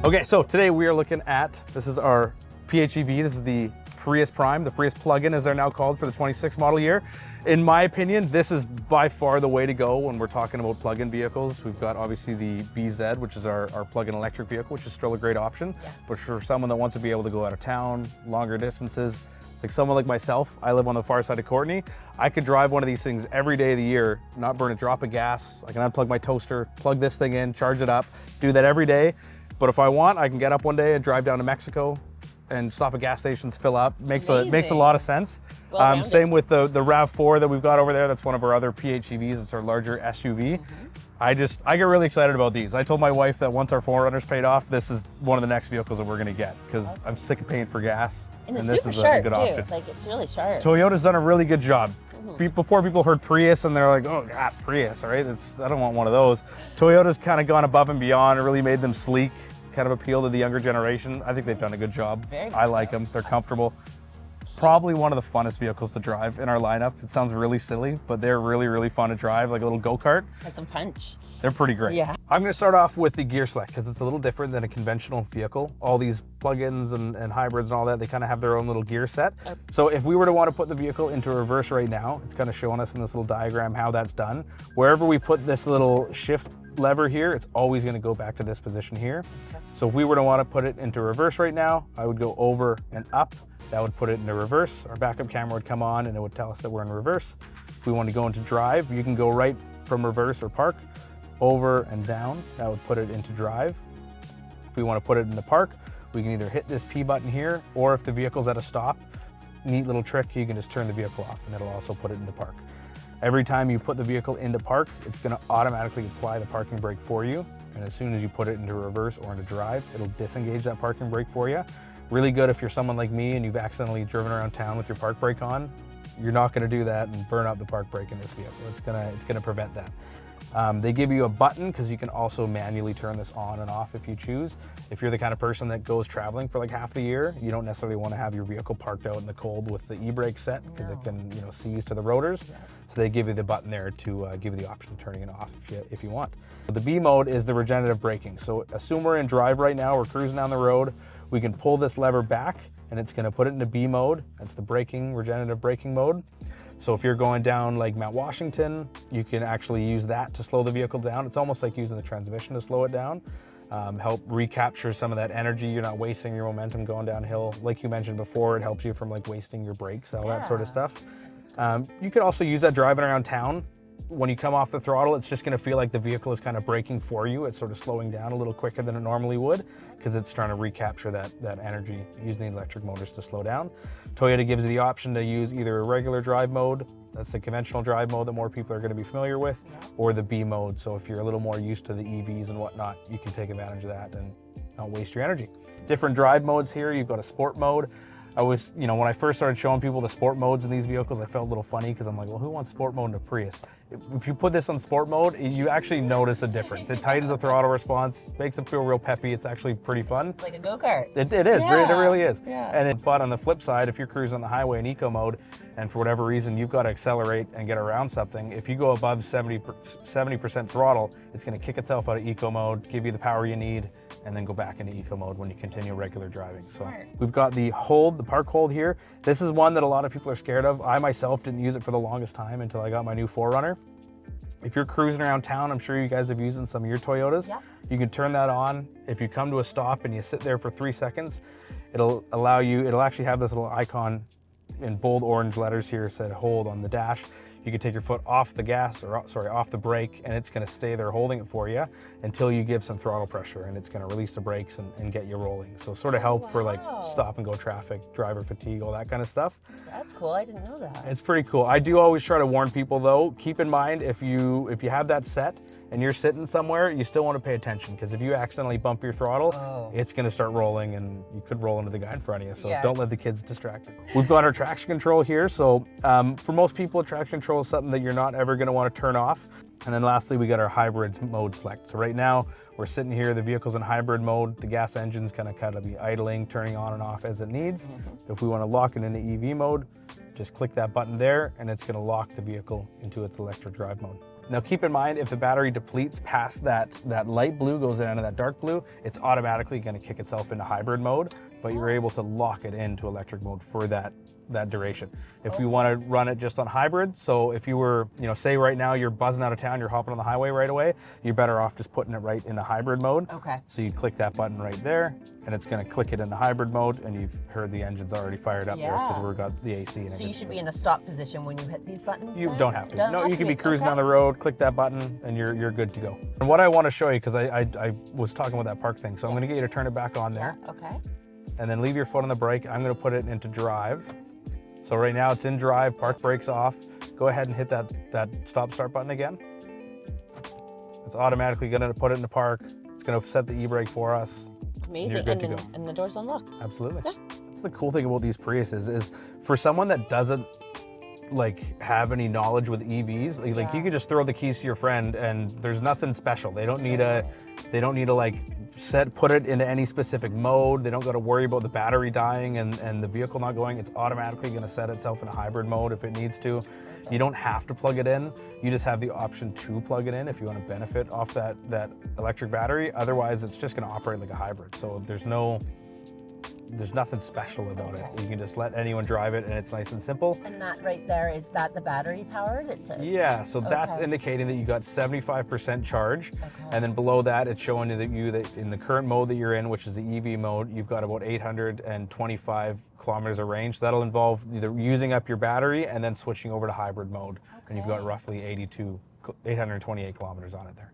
Okay, so today we are looking at, this is our PHEV. This is the Prius Prime, the Prius Plug-In as they're now called for the 26 model year. In my opinion, this is by far the way to go when we're talking about plug-in vehicles. We've got obviously the BZ, which is our plug-in electric vehicle, which is still a great option. Yeah. But for someone that wants to be able to go out of town, longer distances, like someone like myself, I live on the far side of Courtenay. I could drive one of these things every day of the year, not burn a drop of gas. I can unplug my toaster, plug this thing in, charge it up, do that every day. But if I want, I can get up one day and drive down to Mexico and stop at gas stations, fill up. Makes a lot of sense. Same with the RAV4 that we've got over there. That's one of our other PHEVs. It's our larger SUV. I get really excited about these. I told my wife that once our 4Runner's paid off, this is one of the next vehicles that we're gonna get because I'm sick of paying for gas. And it's this super is sharp a good too. option. Like it's really sharp. Toyota's done a really good job. Before people heard Prius and they're like, oh God, Prius, all right? I don't want one of those. Toyota's kind of gone above and beyond. It really made them sleek, kind of appeal to the younger generation. I think they've done a good job. I like them, they're comfortable. Probably one of the funnest vehicles to drive in our lineup. It sounds really silly, but they're really, really fun to drive, like a little go-kart. Has some punch. They're pretty great. Yeah. I'm gonna start off with the gear select because it's a little different than a conventional vehicle. All these plug-ins and hybrids and all that, they kind of have their own little gear set. So if we were to want to put the vehicle into reverse right now, it's kind of showing us in this little diagram how that's done. Wherever we put this little shift lever here, it's always going to go back to this position here. So if we were to want to put it into reverse right now, I would go over and up. That would put it into reverse. Our backup camera would come on and it would tell us that we're in reverse. If we want to go into drive, you can go right from reverse or park, over and down. That would put it into drive. If we want to put it into park, we can either hit this P button here, or if the vehicle's at a stop, neat little trick, you can just turn the vehicle off and it'll also put it into park. Every time you put the vehicle into park, it's going to automatically apply the parking brake for you. And as soon as you put it into reverse or into drive, it'll disengage that parking brake for you. Really good if you're someone like me and you've accidentally driven around town with your park brake on. You're not going to do that and burn up the park brake in this vehicle. It's going to prevent that. They give you a button because you can also manually turn this on and off if you choose. If you're the kind of person that goes traveling for like half the year, you don't necessarily want to have your vehicle parked out in the cold with the e-brake set because it can, seize to the rotors. So they give you the button there to give you the option of turning it off if you want. The B mode is the regenerative braking. So assume we're in drive right now, we're cruising down the road, we can pull this lever back and it's going to put it into B mode. That's the regenerative braking mode. So if you're going down like Mount Washington, you can actually use that to slow the vehicle down. It's almost like using the transmission to slow it down. Help recapture some of that energy. You're not wasting your momentum going downhill. Like you mentioned before, it helps you from like wasting your brakes, all that sort of stuff. You could also use that driving around town. When you come off the throttle, it's just gonna feel like the vehicle is kind of braking for you. It's sort of slowing down a little quicker than it normally would because it's trying to recapture that energy using the electric motors to slow down. Toyota gives you the option to use either a regular drive mode, that's the conventional drive mode that more people are gonna be familiar with, or the B mode. So if you're a little more used to the EVs and whatnot, you can take advantage of that and not waste your energy. Different drive modes here. You've got a sport mode. I was, when I first started showing people the sport modes in these vehicles, I felt a little funny because I'm like, well, who wants sport mode in a Prius? If you put this on sport mode, you actually notice a difference. It tightens the throttle response, makes it feel real peppy. It's actually pretty fun. Like a go-kart. It is, it really is. Yeah. But on the flip side, if you're cruising on the highway in eco mode, and for whatever reason, you've got to accelerate and get around something, if you go above 70% throttle, it's going to kick itself out of eco mode, give you the power you need, and then go back into eco mode when you continue regular driving. Smart. So we've got the park hold here. This is one that a lot of people are scared of. I myself didn't use it for the longest time until I got my new 4Runner. If you're cruising around town, I'm sure you guys have used in some of your Toyotas. Yeah. You can turn that on. If you come to a stop and you sit there for 3 seconds, it'll actually have this little icon in bold orange letters here said hold on the dash. You can take your foot off the gas, off the brake, and it's gonna stay there holding it for you until you give some throttle pressure, and it's gonna release the brakes and get you rolling. So sort of help for like stop and go traffic, driver fatigue, all that kind of stuff. That's cool, I didn't know that. It's pretty cool. I do always try to warn people though, keep in mind if you have that set and you're sitting somewhere, you still want to pay attention because if you accidentally bump your throttle, it's going to start rolling and you could roll into the guy in front of you. So don't let the kids distract you. We've got our traction control here. So for most people, traction control is something that you're not ever going to want to turn off. And then lastly, we got our hybrid mode select. So right now we're sitting here, the vehicle's in hybrid mode. The gas engine's kind of be idling, turning on and off as it needs. If we want to lock it into EV mode, Just click that button there and it's gonna lock the vehicle into its electric drive mode. Now keep in mind, if the battery depletes past that light blue goes into that dark blue, it's automatically gonna kick itself into hybrid mode, but you're able to lock it into electric mode for that duration. If you want to run it just on hybrid, so if you were, say right now you're buzzing out of town, you're hopping on the highway right away, you're better off just putting it right into hybrid mode. Okay. So you click that button right there, and it's going to click it into hybrid mode, and you've heard the engine's already fired up there because we've got the AC. And so you should be in a stop position when you hit these buttons? You then? don't have to. No, you can be cruising okay. down the road, click that button, and you're good to go. And what I want to show you, because I was talking about that park thing, so I'm going to get you to turn it back on there. Yeah, okay. And then leave your foot on the brake. I'm going to put it into drive. So right now it's in drive, park brakes off. Go ahead and hit that stop start button again. It's automatically gonna put it into park. It's gonna set the e-brake for us. Amazing, and the doors unlock. Absolutely. Yeah. That's the cool thing about these Priuses is for someone that doesn't have any knowledge with EVs, like you could just throw the keys to your friend and there's nothing special. They don't need to put it into any specific mode. They don't got to worry about the battery dying and the vehicle not going. It's automatically going to set itself in a hybrid mode if it needs to. You don't have to plug it in. You just have the option to plug it in if you want to benefit off that electric battery. Otherwise, it's just going to operate like a hybrid. So there's nothing special about it. You can just let anyone drive it and it's nice and simple. And that right there, is that the battery powered? Yeah, so that's indicating that you got 75% charge. And then below that, it's showing you that in the current mode that you're in, which is the EV mode, you've got about 825 kilometers of range. So that'll involve either using up your battery and then switching over to hybrid mode. And you've got roughly 828 kilometers on it there.